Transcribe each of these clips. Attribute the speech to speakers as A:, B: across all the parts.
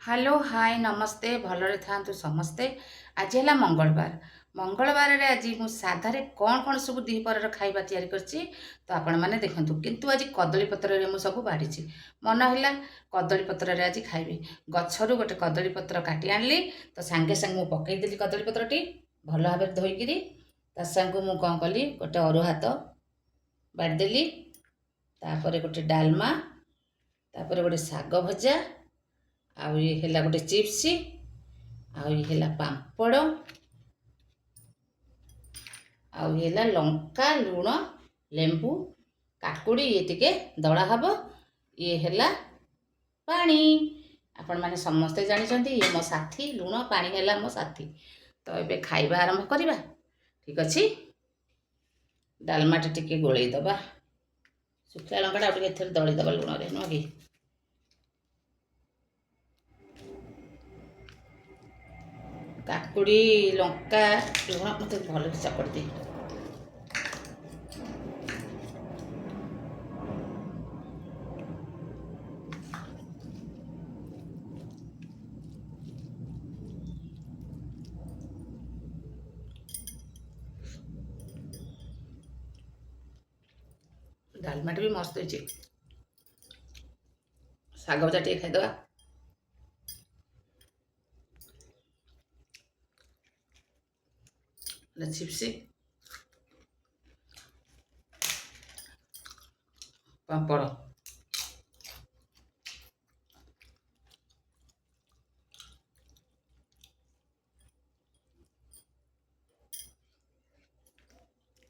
A: Hello hi नमस्ते भलरे थांतु समस्ते। आज है मंगलवार। मंगलवार रे आज मु साधारे कौन कौन सब द्विपर खाइबा तैयारी करछि तो आपण माने देखंतु। किंतु आज कदली पत्र रे मु सब बाड़ीछि मन हैला कदली पत्र रे आज खाइबे। गछरु गोटे कदली पत्र काटी आनली तो सांगे सांगे मु पकई देली कदली पत्रटी भल भाबे धोइकिरी ता संगु मु कोन कली गोटे अरु हात बाड़ देली तापरे गोटे डालमा तापरे गोटे साग भजा आउ ये है गोटे चिप्स आउ ये है पापड़ आउ ये लंका लुण लेंबू काकुड़ी ये टिके दड़ा हब ये है पानी। आपण माने समस्ते जानिछंती ये मो साथी लुण पानी है मो साथी। तो ये खाइबा आरंभ करिबा। ठीक अछि डालमाटा टिके गोळेई दबा सुखला लंकाटा टिके एथर दळी दबा लुण रे नो कि काकुड़ी लंका लुण मत भल चकड़ दे डालमाट भी मस्त हो साग भजा टे खाईदे चिप्स पापड़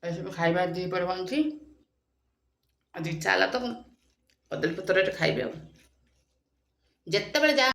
A: सब खाइबा दी पर बनछि। आज इच्छा तो कदली पत्र खाइबे जिते बड़े जा